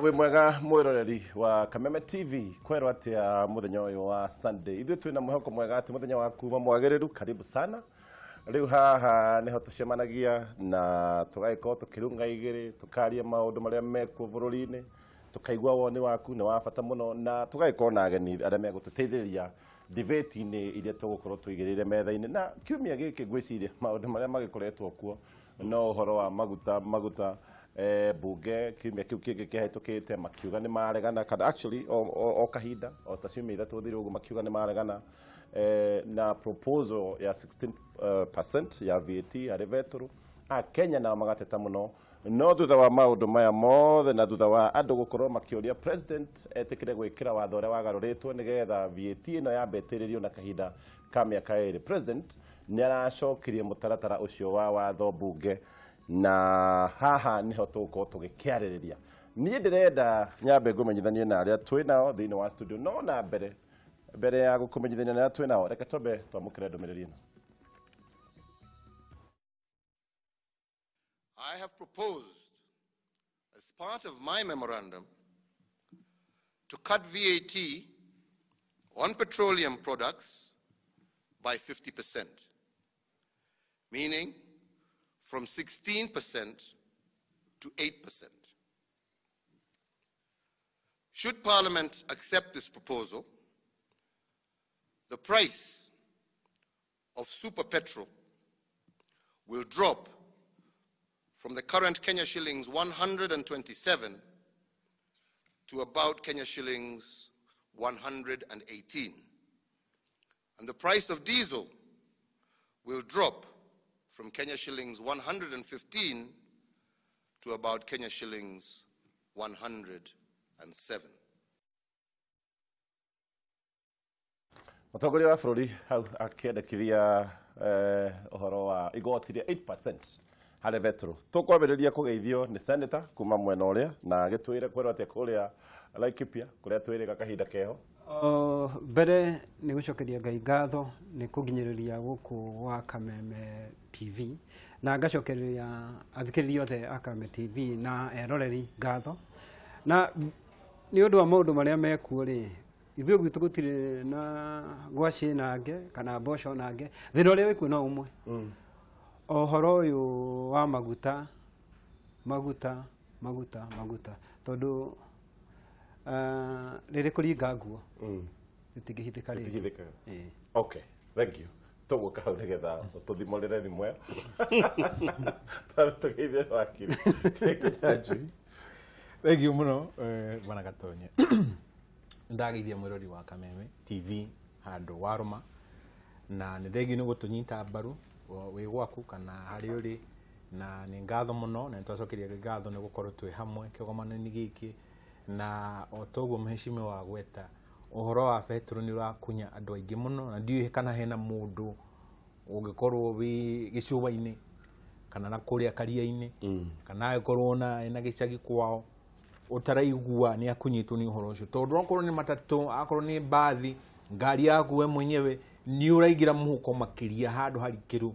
We mwega mwiroreri wa Kameme TV kwero atia muthenya uyu wa Sunday ithu twina muhoko mwega ati muthenya wa kuuma mwagiriru karibu sana riu haha niho tucemanagia na tugaiko tukirunga igiri tukaria maundu maria meko bururi-ini tukaigwa woni waku ni wa bata muno na tugaiko na ageni aria megututeithiriria debate-ini iria tugukorwo tuigirire metha-ini na kiumia giki gwiciria maundu maria magikoretwo kuo no uhoro wa maguta bunge kiumia kiu kingi kihetukite makiuga ni maregana kana actually o kahinda o ta ciumia ithatu thiru uguo makiuga ni maregana na proposal ya 16% ya VAT ari veturu Kenya na magateta muno no thutha wa maundu maya mothe na thutha wa andu gukorwo makioria president etikire gwikira watho uria wagaruritwo nigetha VAT ino yambetiririo na kahinda ka miaka iri president ni aracokirie mutaratara ucio wa watho bunge na haha niho tuko tugikiaririria nie ndirenda nyambe ngumenyithanie na aria twinao thiini wa studio no na mbere ya gukumenyithania na aria twinao reke tombe twamukire ndumiriri ino. I have proposed, as part of my memorandum, to cut VAT on petroleum products by 50%, meaning from 16% to 8%. Should Parliament accept this proposal, the price of super petrol will drop from the current Kenya shillings 127 to about Kenya shillings 118. And the price of diesel will drop from Kenya shillings 115 to about Kenya shillings 107. Mutongoria wa bururi hau akiendekithia uhoro wa igoti ria 8% hari vetro tukwambiriria kugeithio ni senator kuma mwena uria na gitwire kwero atia kuria Laikipia kuria twirika kahinda keho mbere ni gucokeria ngai ngatho ni kuginyiriria guku wa Kameme TV na ngacokeria athikiriria othe a Kameme TV na eroreri ngatho na ni undu wa maundu maria mekuo ri ithuĩ gwitũ gũtirĩ na ngwacĩ nange kana mboco nange thĩna ũrĩa wĩkuo no ũmwe ohoro ũyũ wa maguta tondũ rĩrĩ kũringa nguo rĩtingĩhithĩka rĩngĩ. Okay, thank you. Tũgũka hau nĩgetha tũthimũrĩre thimũ ĩyo tũgeithie wakiri thank you muno bwana Gatonye ndageithia mwirori wa Kameme TV handu waruma na nĩ thengiũ nĩ gũtũnyita mbaru wĩ gwaku kana harĩ ũrĩ na nĩ ngatho mũno na nĩtwacokeria ngatho nĩ gũkorwo twĩ hamwe kĩgomano-inĩ gĩkĩ na o toguo mheshimiwa wa gweta ũhoro wa petro nĩ ũrakunya andũ aingĩ mũno na ndiũĩ kana hena mũndũ ũngĩkorwo wĩ gĩcũba-inĩ kana na kũrĩa karia-inĩ kana agĩkorwo na gĩcagi kwao utaraigua ni akunyitwo ni uhoro ucio tondu okorwo ni matatu akorwo ni bathi ngari yaku we mwenyewe ni uraigira muhuko makiria handu harikiru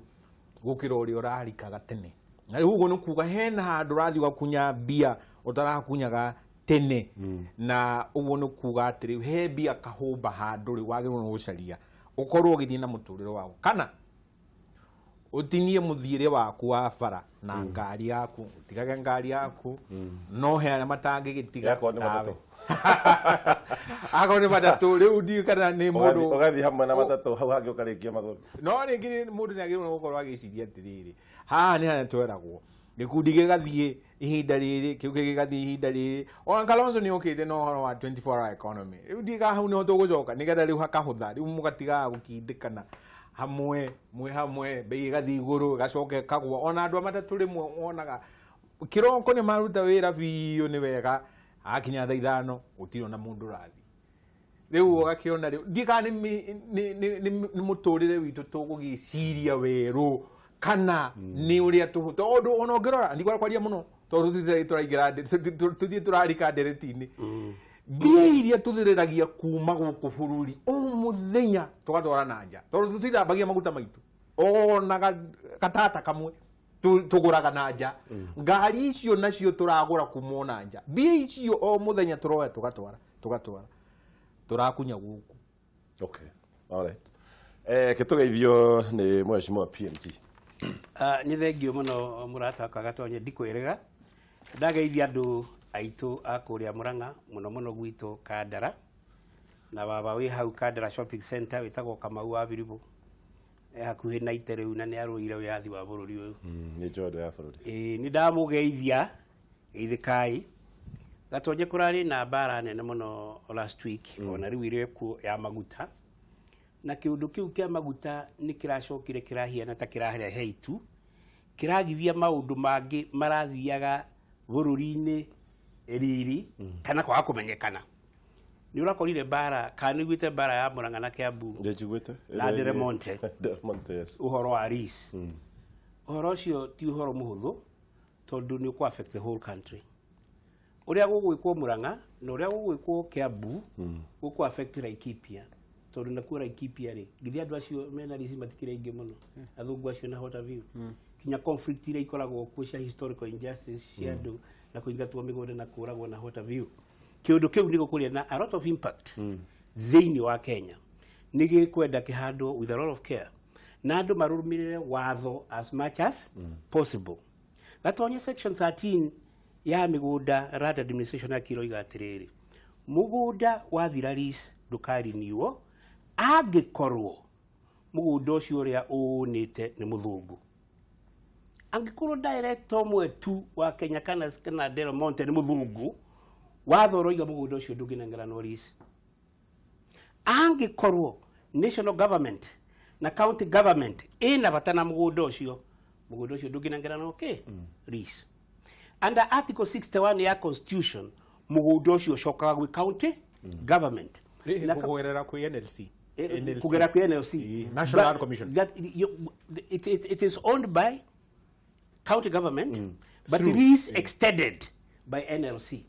gukira uri urarikaga tene na uguo ni kuga hena handu rathi gakunya bia utarakunyaga tene na uguo ni kuga atiri he bia kahumba handu ri wagirwo no gucaria ukorwo githii na muturiro wako kana utinie muthiire waku wa bara na ngari yaku utigage ngari yaku no he ana matangi gitiga yako ni matatu ako ni matatu riu ndi kana ni mundu ugathi hamwe na matatu hau hangi ukarikia maguru no ringi mundu ni agirwo gukorwo agiciria atiriri ha ni hana tweragwo gikundi gigathie ihinda riri kiu gigathie ihinda riri ona Kalonzo ni okite no horo wa 24 hour economy riu ndiga hau ni tugucoka nigetha riu hakahutha riu mugatiga gukindikana hamwe bei gathi iguru gacoke kagwa ona andu matatu rimwe wonaga kiroko ni maruta wira biyo ni wega akinya thaa ithano gutiro na mundu rathi riu ugakiona riu ndika ni muturire witu tugugiciria weru kana ni uria tuhuta ondu ona ngirora ndikwa kwaria muno tondu tutiraingira tuthie turarika ndereti-ini mbia iria tuthiriragia kuma guku bururi o muthenya tugatwara na nja tondu tutithambagia maguta maitu ona gatata kamwe tuguraga na nja ngari icio nacio turagura kumwo na nja mbia icio o muthenya turoya tugatwara turakunya guku. Okay, all right. Kitugeithio ni mheshimiwa PMG. Ni thengio muno murata Kagatonye ndikwirega ndageithia andu aitu akuria Murang'a muno gwitu Kandara na baba wi hau Kandara shopping center witagwo Kamau wa Biribu hakuhi na iteru na ni aruire wiathi wa bururi uyu ni jodo ya bururi ni ndamugeithia ithikai Gatonye kurari na bara nene muno last week ona riu ire ku ya maguta na kiundu kiu kia maguta ni kiracokire kirahiana ta kirarehe itu kiragithia maundu mangi marathiaga bururi-ini riri kana kwa kumenyekana ni urakorire bara kana gwite bara ya Murang'a na Kiambu ndejigwite na Delmonte yes uhoro wa ris uhoro cio ti uhoro muhuthu tondu ni ku affect the whole country uria gugwikwo Murang'a na uria gugwikwo Kiambu guku affect Laikipia tondu na ku Laikipia ri ngithi andu acio mena risi matikire ingi muno athungu acio na hota view kinya conflict ire ikoragwo ku cia historical injustice cia andu na kuingatwo migode na kuragwo na hota view kiundu kiu ni gukuria na a lot of impact thiini wa Kenya nigi kwenda kihando with a lot of care na andu marumirire watho as much as possible. Gatonye section 13 ya migunda Land Administration akiro igatiriri mugunda wa thiraris ndukari niwo angikorwo mugunda ucio uria unite ni muthungu angikorwo director mwe tu wa Kenya kana Delmonte ni muthungu wathoroiga mugunda ucio ndunginengera no ris angikorwo national government na county government ina batana mugunda ucio ndunginengera no ris under article 61 ya constitution mugunda ucio cokaga gwi county government na kugerera ku NLC kugera ku NLC National Land Commission that it is owned by county government but it is extended by NLC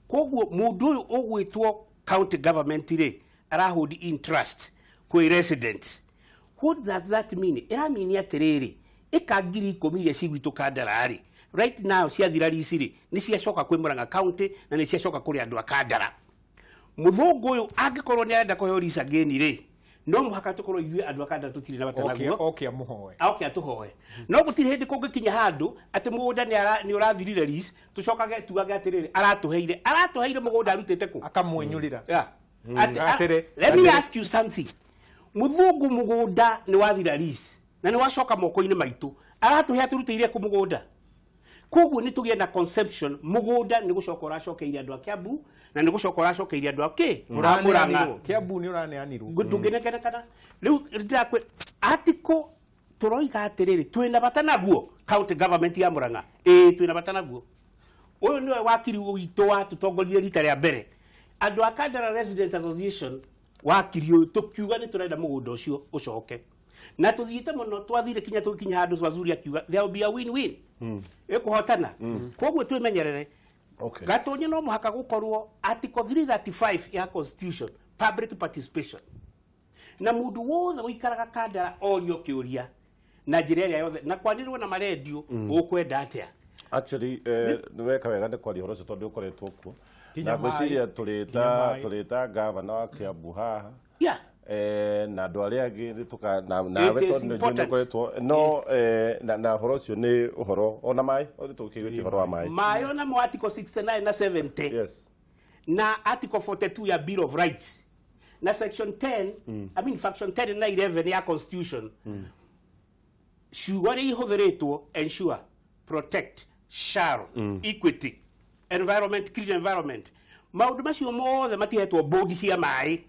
kogwo mundu uyu ugwitwo county government ri arahold interest ku residents. What does that mean? Ira mean atiriri ikagiri komiria cigwitu Kandara ri right now cia thirarisi ri ni cia coka kwi Murang'a county na ni cia coka kuri andu a Kandara. Muthungu uyu angikorwo ni arenda kuheo risa geni ri no muhaka tukorwo ithuĩ andu a Kandara tutiri na batanaguo okay muhoe atuhoe no gutiri hindi kungikinya handu ati mugunda ni urathirire ris tucokage tuage atiriri aratuheire mugunda arutite ku akamwenyurira let me ask you something muthungu mugunda ni wathira ris na ni wacoka moko-ini maitu aratuhe aturutire ku mugunda koguo ni tugie na conception mugunda ni gucoka uracokeire andu a Kiambu na ni gucoka uracokeire andu a Murang'a Kiambu ni uraneanirwo ndunginekana kana riu ndakwe atiko turoiga atiriri twina batanaguo county government ya Murang'a twina batanaguo uyu niwe wakiri witu wa tutongorie rita ria mbere andu a Kandara Resident Association wakiri uyu tukiuga ni turenda mugunda ucio ucoke na tuthiite muno twathire kinya handu Swazuri akiuga there will be a win-win ekuhotana koguo twimenyerere. Okay. Gatonye no muhaka gukorwo article 335 ya constitution public participation na mundu wothe wikaraga Kandara orio kiuria na njira iria yothe na kwanirwo na maredio ukwenda atia actually niweka wega ni kwari horo cio tondu ukoretwo kuo na gwiciria turita gavana wa Kiambu haha na andu aria angi nituka nawe tondu ni ukoretwo no na horo ucio ni uhoro ona mai tukigwiti horo wa mai ona mo article 69 na 70 yes na article 42 ya Bill of Rights na section 10 I mean faction 10 na 11 ya constitution sure ihothiritwo ensure protect share equity environment clean environment maundu macio mothe matihetwo bodi cia mai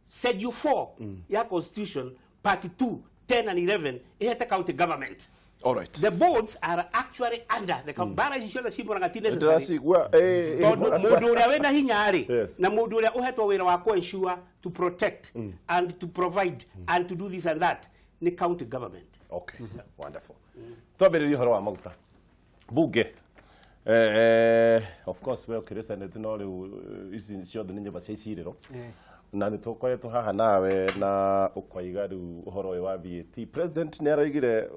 schedule 4 ya constitution part 2 10 and 11 ihete county government. All right. The boards are actually under the combination issue that Simon Gatine says mundu uria wena hinya ari na mundu uria uhetwo wira wa ku ensure to protect and to provide and to do this and that ni county government. Okay. Wonderful. Twambiririe horo wa maguta bunge of course we ukirisa neti no riu ici ciothe ni nyumba cia iciriro na nä tå koretwo haha nawe na å koiga rä u å horo å wa VAT. President nä aroigire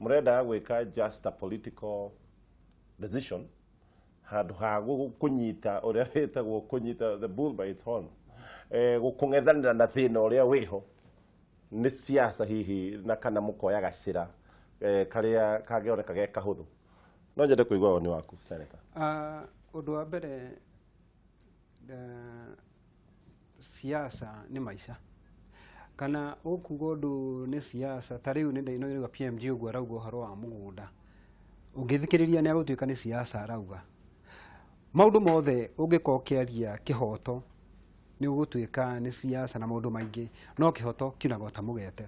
må renda gwä ka just a political decision handå ha kå nyita å rä a wä tagwo kå nyita the bull by its horn, gå kå ng'ethanä na thä na å rä a wä ho nä siasa hihi na kana må koya gacä ra karä a kangä oneka ge kahå thå. No nyende kå igua woni waku Senator. Ũndũ wa mbere siasa nĩ maica kana ũkuga ũndũ nĩ siasa ta rĩu nĩ ndainoirwo PMG ũguo arauga ũhoro wa mũgũnda ũngĩthikĩrĩria nĩ agũtuĩka nĩ siasa arauga maũndũ mothe ũngĩkorwo ũkĩaria kĩhoto nĩ ũgũtuĩka nĩ siasa na maũndũ maingĩ no kĩhoto kiunaga ta mũgete.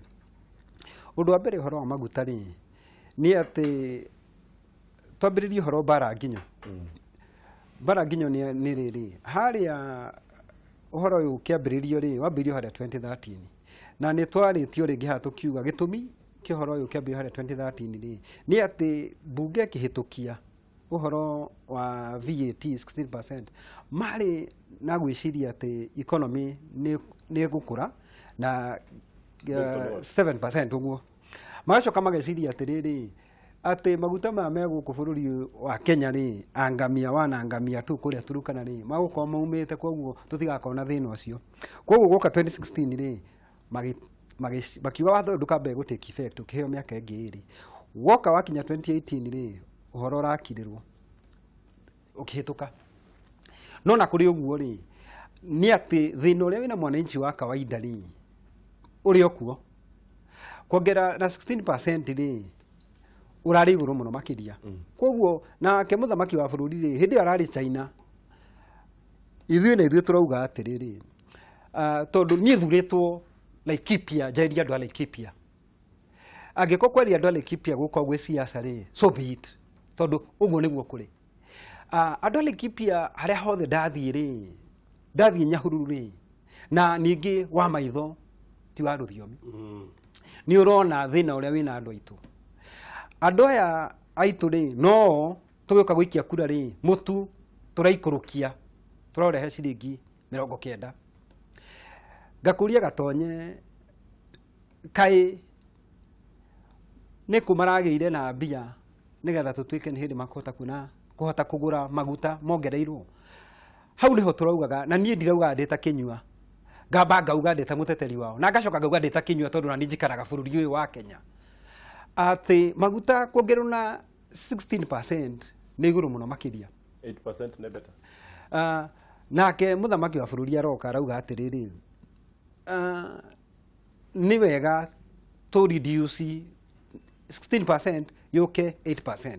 Ũndũ wa mbere ũhoro wa maguta rĩ nĩ atĩ twambĩrĩrie ũhoro mbara nginyo bara nginyo nĩ rĩrĩ harĩa ũhoro ũyũ kĩambĩrĩrio rĩ wambĩrĩrio harĩa 2013 na nĩ twarĩtio rĩngĩ haha tũkiuga gĩtũmi kĩa ũhoro ũyũ kĩambĩrĩrio harĩa 2013 rĩ nĩ atĩ mbunge ĩkĩhĩtũkia ũhoro wa VAT 16% marĩ na gwĩciria atĩ economy nĩ gũkũra na 7% ũguo magacoka mageciria atĩrĩrĩ atĩ maguta maya me gũkũ bũrũri wa Kenya rĩ angamia wana angamia tu kũrĩa Turukana rĩ magũkorwo maumĩte koguo tũtigakorwo na thĩna ũcio. Koguo gũka 2016 rĩ makiuga watho ndũkambe gũtake effect ũkĩheo mĩaka ĩngĩ ĩrĩ woka wakinya 2018 rĩ ũhoro ũrakirĩrwo ũkĩhĩtũka. No na kũrĩ ũguo rĩ nĩ atĩ thĩna ũrĩa wĩna mwananchi wa kawaida rĩ ũrĩ okuo kuongera na 16% rĩ urari iguru muno makiria koguo nake muthamaki wa bururi ri hindi arari China ithuĩ turauga atiriri tondu nie thuritwo Laikipia jairia andu a Laikipia angĩko kweri andu a Laikipia guko gwe siasa ri so be it tondu uguo niguo kuri andu a Laikipia haria hothe ndathie Nyahururu ri na ningi wa maitho ti wa ruthiomi ni urona thina uria wina andu aitu andå aya aitå rĩ no tũgĩũka gũikia kura rĩ mũtu tũraikũrũkia tũrarehe ciringi 90 ngakũria gatonye kaĩ nĩ kũ maragĩire na mbia nĩgetha tũtuĩke nĩ hĩndĩ makũhota kũhota kũgũra maguta mongereirwo hau nĩho tũraugaga na niĩ ndirauga ndĩ ta Kĩnyua ngamba ngauga ndĩ ta mũteteri wao na ngacoka ngauga ndĩ ta Kĩnyua tondũ na niĩ njikaraga bũrũri ũyũ wa Kenya ati maguta kuongerwo na 16% nĩ igũrũ mũno makiria 8% nĩ better nake muthamaki wa bũrũri aroka arauga atĩrĩrĩ nĩ wega to reduce 16% yuke 8%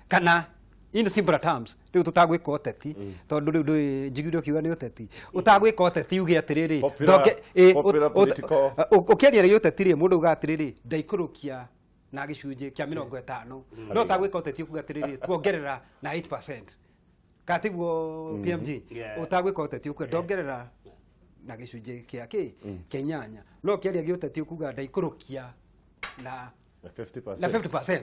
kana in simple terms rĩu tutagwĩka ũteti tondũ rĩu ndũĩ njiguire ũkiuga nĩ ũteti utagwĩka ũteti uge atĩrĩrĩ ũkĩaria rĩ ũteti rĩ mũndũ uga atĩrĩrĩ ndaikũrũkia na gĩcunjĩ kĩa 50 no utagwĩka ũteti ukuga atĩrĩrĩ tuongerera na 8% katiguo PMG utagwĩka ũteti ukuga ndongerera na gĩcunjĩ kĩa kĩa 8 no ũkĩaria gĩ ũteti ukuga ndaikũrũkia na 50%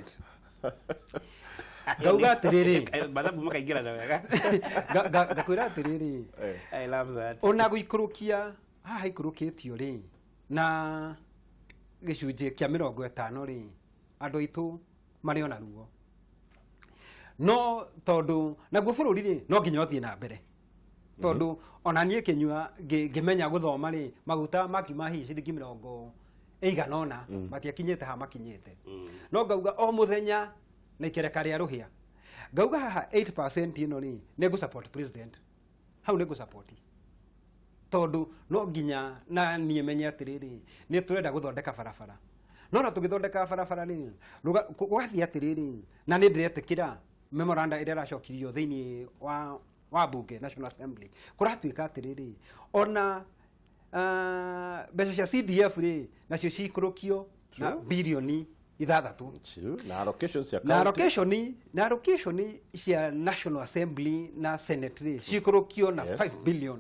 gauga atĩrĩrĩ mathabu makaingĩrana wega ngakwĩra atĩrĩrĩ I love that ona gũikũrũkia haha ikũrũkĩtio rĩ na gĩcunjĩ kĩa 50 rĩ andũ aitũ marĩ ona ruo no tondu naguo bũrũri rĩ no nginya ũthiĩ na mbere tondu ona niĩ Kĩnyua ngĩmenya gũthoma rĩ maguta makiuma hihi ciringi 80 ona matiakinyĩte ha makinyĩte no ngauga o mũthenya na ikereka rĩa rũhĩa ngauga haha 8% ĩno rĩ nĩ ngũ support president hau nĩ ngũ support tondu no nginya na niĩ menye atĩrĩrĩ nĩ tũrenda gũthondeka barabara no na tũgĩthondeka barabara rĩ gũgathiĩ atĩrĩrĩ na nĩ ndĩretĩkĩra memoranda ĩrĩa ĩracokirio thĩinĩ wa bunge National Assembly kũratuĩka atĩrĩrĩ ona mbeca cia CDF rĩ nacio cikũrũkio na bilioni 6 na allocation cia National Assembly na Senate rĩ cikũrũkio na 5 billion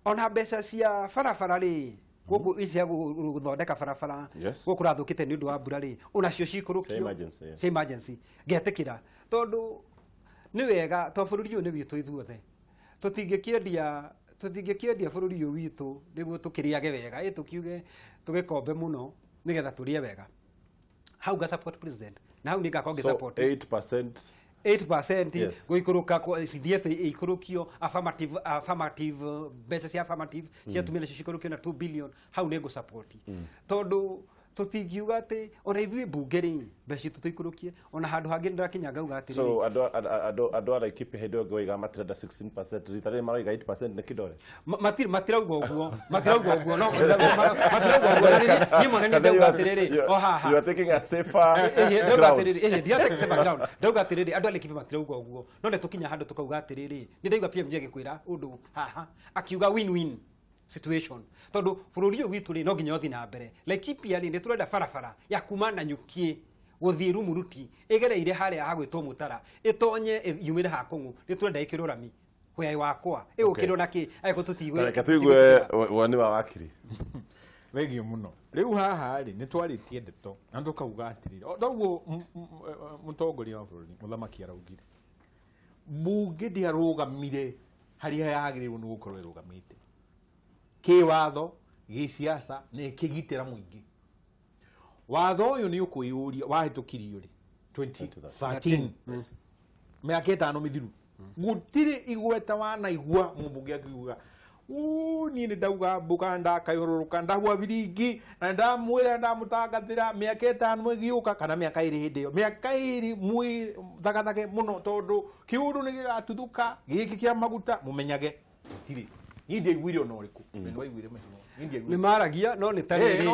ona mbeca cia barabara rĩ gũkũ icia gũthondeka barabara gũkũ rathũkĩte nĩ ũndũ wa mbura rĩ onacio cikũrũkio cia emergency ngetĩkĩra tondu nĩ wega to bũrũri ũyũ nĩ witũ ithuothe tũtingĩkĩendia tutingĩkĩendia bũrũri ũyũ witũ nĩguo tũkĩrĩage wega tũkiuge tũgĩkombe mũno nĩgetha tũrĩe wega. Hau ga support president na hau nĩngakorwo support 8% guikuruka CDF ikurukio affirmative mbeca cia affirmative cia tumia cikurukio na 2 billion hau nego support tondu tutingiuga ati ona ithui bunge ri mbeca tutikurukie ona handu hangi ndirakinya ngauga ati so ado ara ikipe hendo ngoiga matirenda 16% ritare maroiga 8% ni kidore matirauga uguo no matirauga uguo ni mwana ni ndauga atiriri o haha you are taking a safer ground dia take safer ground ndauga atiriri ado ale ikipe matirauga uguo no ne tukinya handu tukauga atiriri ni ndauga PMG agikwira undu haha akiuga win-win situation tondu bururi uyu witu ri no nginya othi na mbere like ipia ri ni turenda barabara ya kuma na nyukie guthii rumuruti igereire haria hagwitwo mutara itonye yumire ha kungu ni turenda ikiro rami hoya wakwa igukiro naki aiko tutigwe reka tuigwe wani wa wakiri wegi muno riu haha ri ni twaritie ndeto na ndukauga atiri ndoguo mutongoria wa bururi muthamaki araugire bunge ndiarugamire haria yagirirwo ni gukorwo irugamite kiwatho gisiasa ni kigitira muingi watho uyu ni ukuyuria wahitukirio ri 2013 miaka 5 mithiru gutiri igweta wanaigua mubunge akiuga ni ndauga bukanda kayururuka ndagwa biringi na ndamwira ndamutangathira miaka 5 igiuka kana miaka 2 hindi yo miaka 2 mwi thagathage muno tondu kiuru ni gigatuthuka giki kia maguta mumenyage tiri nindi igwire no riku ndio igwire mehimo nindi igwire ni maragia no ni tariri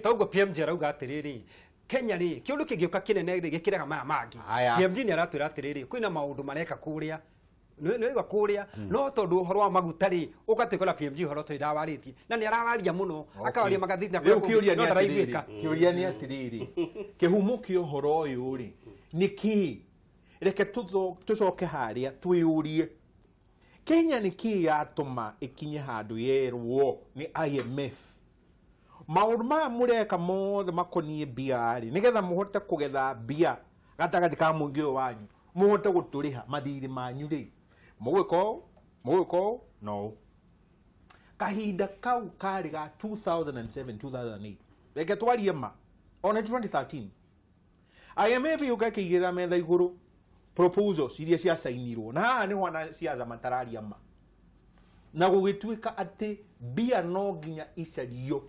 taugo PMG arauga atiriri Kenya ri kiundu kingiuka kinene gikiraga maya mangi PMG ni aratwira atiriri kwina maundu mareka kuria no iga kuria no tondu horo wa maguta ri ugatikora PMG horo twira waritie na ni arawaria muno akawaria magathiti na kiuria ni atiriri kihumu kio horo uyu ri niki reke tucoke haria twiurie Kenya ni ki yatuma ikinye handu yerwo ni IMF maundu maya mureka mothe makonie biari nigetha muhote kugetha bia gatagati ka mungi wanyu muhote guturiha mathiri manyu ri mugwiko no kahinda kau kari ga 2007 2008 reke twarie ma on 2013 IMF yukakigira metha iguru proposals iria cia sainirwo na haha ni wana ciaza matararia ma na gugituika ati bia no nginya icario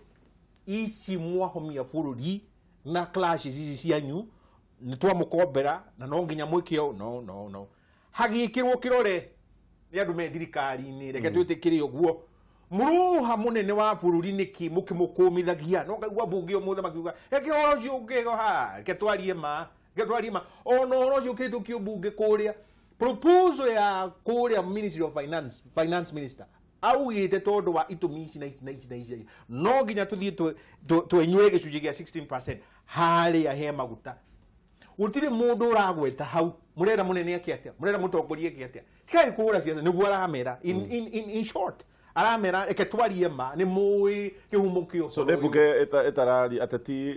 ici mwahomia bururi na clashes ici cianyu ni twamukombera na no nginya mwikio no hagikirwo kirore ni andu me thirikari ni reke twitikire uguo muruha munene wa bururi niki mukimukumithagia no ngaigua bunge umuthe makiuga eke horo cio ngego ha reke twarie ma ono horo cio kio bunge kuria proposal ya kuria Ministry of Finance Minister augite tondu wa itumi ici na ici no nginya tuthie twenywe gicunji gia 16% haria he maguta utire mundu uragweta hau murera munene akiatia murera mutongorie akiatia tikai kuura ciana niguo aramera in short aramera eke twarie ma ni mui kihumo kio so nebuge etarari atati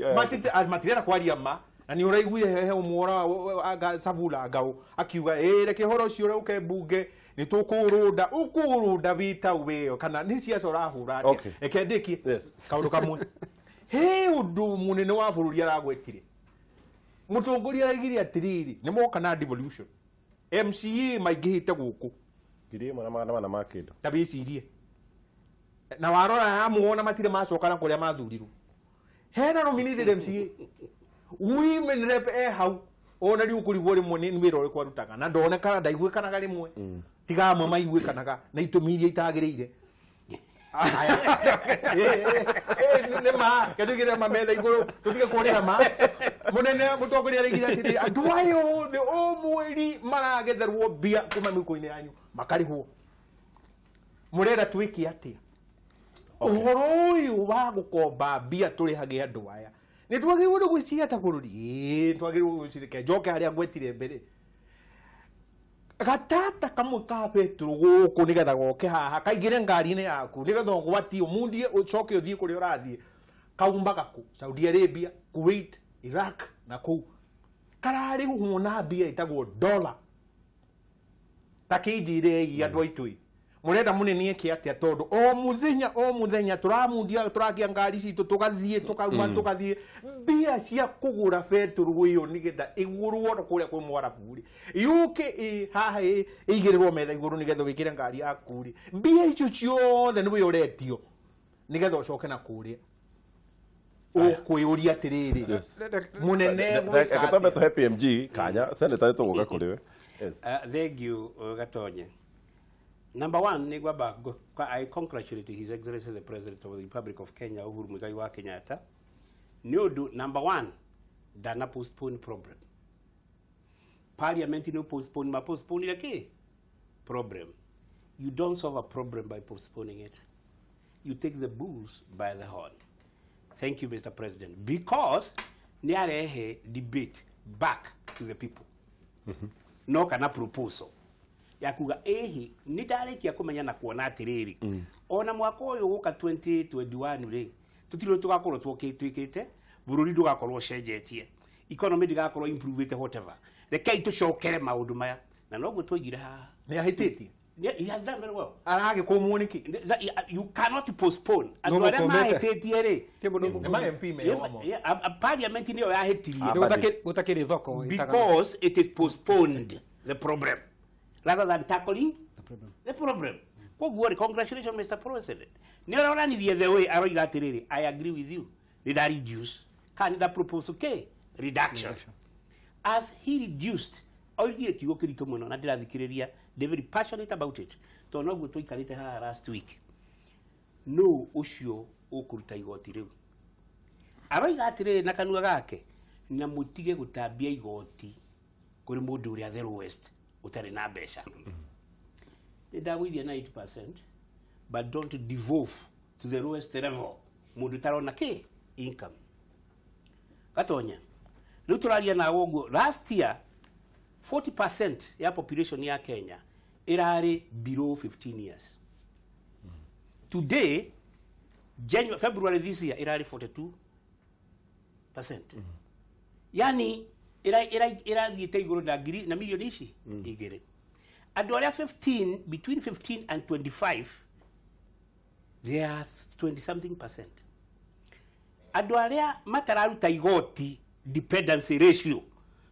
matirera kwaria ma na ni uraiguire he umwora aga savula agao akiuga reke horo cio uke bunge ni tukurunda vita uweo kana ni cia cora hura eke ndiki kaundu kamwe he undu munene wa bururi aragwetire mutongoria araigire atiriri ni moka na devolution MCA maingihite guku kiri mana makindo tabicirie na warora amuona matire macokana kuria mathurirwo hena nominated MCA women rep hau ona riu kurigwo rimwe ni wira uri kwarutaga na ndone kana ndaigwikanaga rimwe tiga amwe maigwikanaga na itumiria itagirire ne ma kadugire mametha iguru tutige kuria ma munene mutongoria araigire atiri andu ayo the omweri maragetherwo bia kuma mikoini yanyu makarihwo murera twiki atia uhoro uyu wa gukomba bia turihage andu aya ni twagirwo gwiciria ta bururi twagirwo gwiciria ke njoke haria ngwetire mbere gatata kamwe ka Petro guku nigetha goke haha kaigire ngari-ini yaku nigetha gwati umundie ucoke uthie kuri urathie kaumba gaku Saudi Arabia Kuwait Iraq na ku karari huona bia itagwo dollar takijire ya andu aitui murenda munenie ki atia tondu o muthenya turamundia turakia ngari citu tugathie tukauma tugathie mbia cia kugura beturu iyo nigetha igurwo no kuria kwi mwaraburi yuke haha igirirwo metha iguru nigetha wikire ngari yaku ri mbia icio ciothe niwe uretio nigetha ucoke na kuria ukwiuria atiriri munene agatombe to PMG kanya senator tuguka kuri we. Yes. Thank you, Gatonye. Number one, I congratulate His Excellency the President of the Republic of Kenya, Uhuru Muigai Kenyatta. Number one, dana postpone problem. Parliament no postpone the problem. You don't solve a problem by postponing it. You take the bulls by the horn. Thank you, Mr. President. Because niare debate back to the people. No kana proposal yakuga ni ndarekia kumenya na kuona atiriri ona mwaka uyu guka 2021 ri tutiro tugakorwo twikite bururi ndugakorwo cenjetie economy ndigakorwo improvete whatever rekei tucokere maundu maya na noguo twigire ha ni ahititie he has done very well arage kumwoniki you cannot postpone andu aria mahititie ri ma MP me parliament ni yo yahitirie gutakiri thoko because it is postponed the problem rather than tackling the problem. Congratulations, Mr. President. The way I agree with you. Did I reduce? Can that propose okay? Reduction. As he reduced, they're very passionate about it. So now go to last week. No Oshio Okuruta igoti riu. Aroigatire na kanua gake na mutige gutabia igoti kuri mundu uria the west utari na besha. They with you 90%, but don't devolve to the lowest level. Mundu tarona ke income. Katonya. Luturalia na wogo last year 40% ya population ya Kenya irari below 15 years. Today, February this year irari 42%. Yani ira gitego da giri na milioni ishi igere. Adoria 15 between 15 and 25 they are 20 something %. Adoria matararuta igoti dependency ratio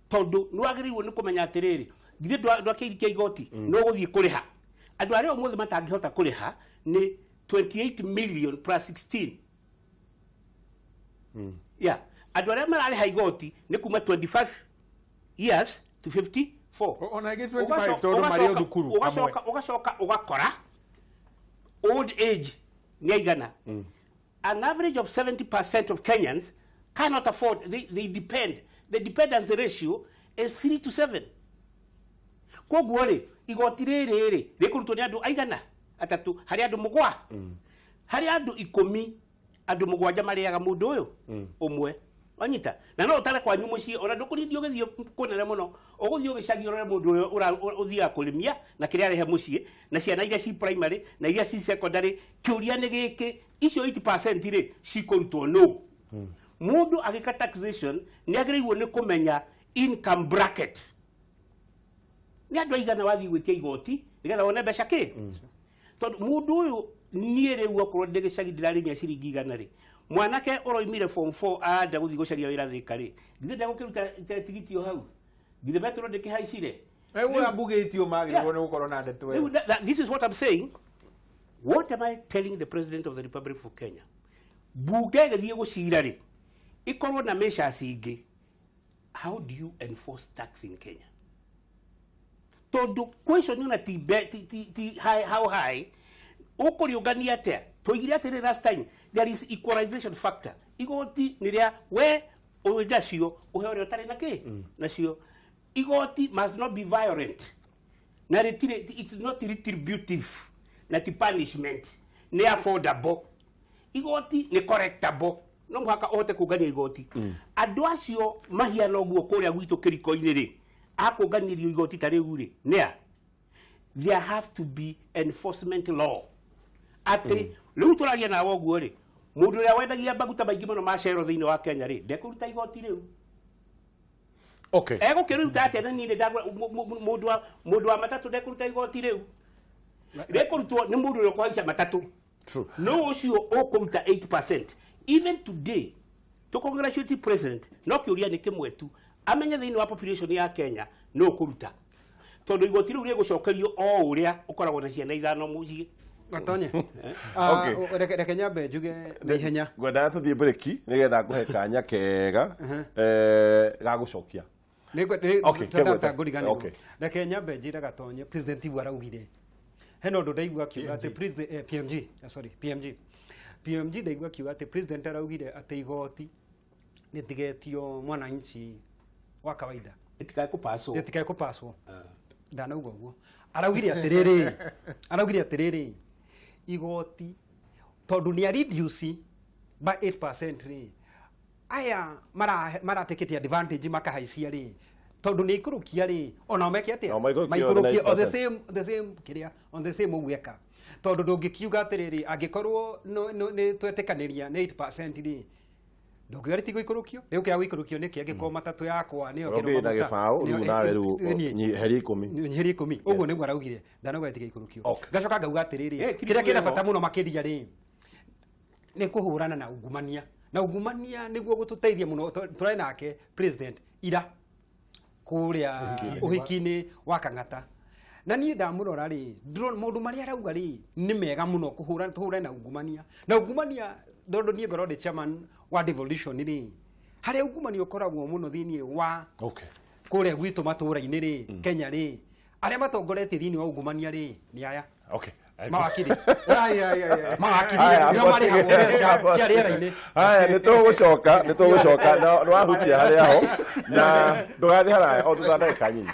tondu no agiri woni kumenya atiriri githe ndo akirikia igoti no guthie kuriha adoria omothe matangihota kuriha ni 28 million plus 16 yeah adoria marariha igoti ni kuma 25 years to 54 ona get 25 todo mario dukuru ugacoka ugakora old age ni igana an average of 70% of Kenyans cannot afford they depend the dependence ratio is 3 to 7 koguo ri igoti riri rikurutwo ni andu aigana atatu hari andu mugwa hari andu 10 andu mugwanja mariaga mundu uyu umwe onyita na no utare kwa nyumu ci ona ndukurindio githio kunene muno uguthio gicagio rore mundu uthia kulimia na kiria rehe mucie na ciana iria ci primary na iria ci secondary kiuria ni giki icio 80% ri cikurutwo no mundu agika taxation ni agiriirwo ni kumenya income bracket ni andu aigana wathi gwitia igoti nigetha wone mbeca ki tondu mundu uyu nie riu okorwo ndigicagi ndirarimia ciringi igana ri mwanake uroimire form 4 aanda guthi gucaria wira thika ri ngithe ndagukiruta tigiti o hau ngithe betro ndikihaicire ewe abugitio magirwo ni gukorwo na ndeto this is what I'm saying. What am I telling the President of the Republic of Kenya? Buge githie gucira ri ikorwo na measures ingi. How do you enforce tax in Kenya? Tondu question na ti how high ukuriungania atia toigire atiri last time there is equalization factor igoti niria we udacio uheo utari na ki nacio igoti must not be violent na it is not retributive na ti punishment ni affordable igoti ni correctable no muhaka ote kugania igoti andu acio mahiano guo kuria gwitu kiriko-ini ri akuganirio igoti tariu ri nia there have to be enforcement law ati riu turagia na woguo ri mundu ria wendagia baguta maingi muno macero thiini wa Kenya ri ndekuruta igoti riu okay ego kiruta ati na ni ndagwa mundu wa matatu ndekuruta igoti riu rekorutwo nĩ mũndũ ũrĩa ũkũhaica matatũ True. no ũcio ũkũruta 8%. Even today to congratulate president no kĩũria nĩ kĩmwe tu amenye thĩinĩ wa population ya Kenya no ũkũruta tondũ igoti rĩu rĩgũcokerio o ũrĩa ũkoragwo na ciana ithano mũciĩ. Gatonye. Reke nyambe njuge na ihenya. Ngwenda tũthiĩ breaki nĩgetha ngũhe kanya kega ga gũcokia. Okay. Reke nyambe njire Gatonye president igu araugire. Hena ũndũ ndaigua akiuga atĩ PMG ndaigua akiuga atĩ president araugire atĩ igoti rĩtigetio mwananchi wa kawaida. Rĩtikae kũpaswo. Ndanauga ũguo. Araugire atĩrĩrĩ igoti tondu ni reduce by 8% rĩ aya marateketia advantage makahaisia rĩ tondu ni ikurukia rĩ ona meke atia maikurukia on the same ugweka tondu ndungikiuga atiriri angikorwo ni twetekaniria ni 8% rĩ ndũngĩgari tigo ikurukio rĩu kĩa gũikurukio nĩkĩ angĩkorwo matatũ yakwa nĩyo kĩrĩa na gĩbaũ rĩu nawe rĩu nyiheri 10 ũguo nĩguo araugire ndanauga tiga ikurukio ngacoka ngauga atĩrĩrĩ kĩrĩa kĩna bata mũno makĩria rĩ nĩ kũhũrana na ungumania nĩguo gũtũteithia mũno tũrĩ nake president ira kũrĩa ũhiki-inĩ wa Kang'ata na niĩ ndamũrora rĩ maũndũ marĩa arauga rĩ nĩ mega mũno tũhũrane na ungumania ndondũ niĩ ngorwo ndĩ chairman wa devolution rĩ harĩa ungumania ũkoragwo mũno thĩinĩ wa kũrĩa gwitũ matũũra-inĩ rĩ Kenya rĩ arĩa matongoretie thĩinĩ wa ungumania rĩ nĩ aya mawakiri nĩo marĩhagwo mbeca cia rĩera-inĩ. Haya nĩtũgũcoka nĩ wahutia harĩa ho na ndũgathiĩ haraya o thutha wa ndagĩka nyinyi.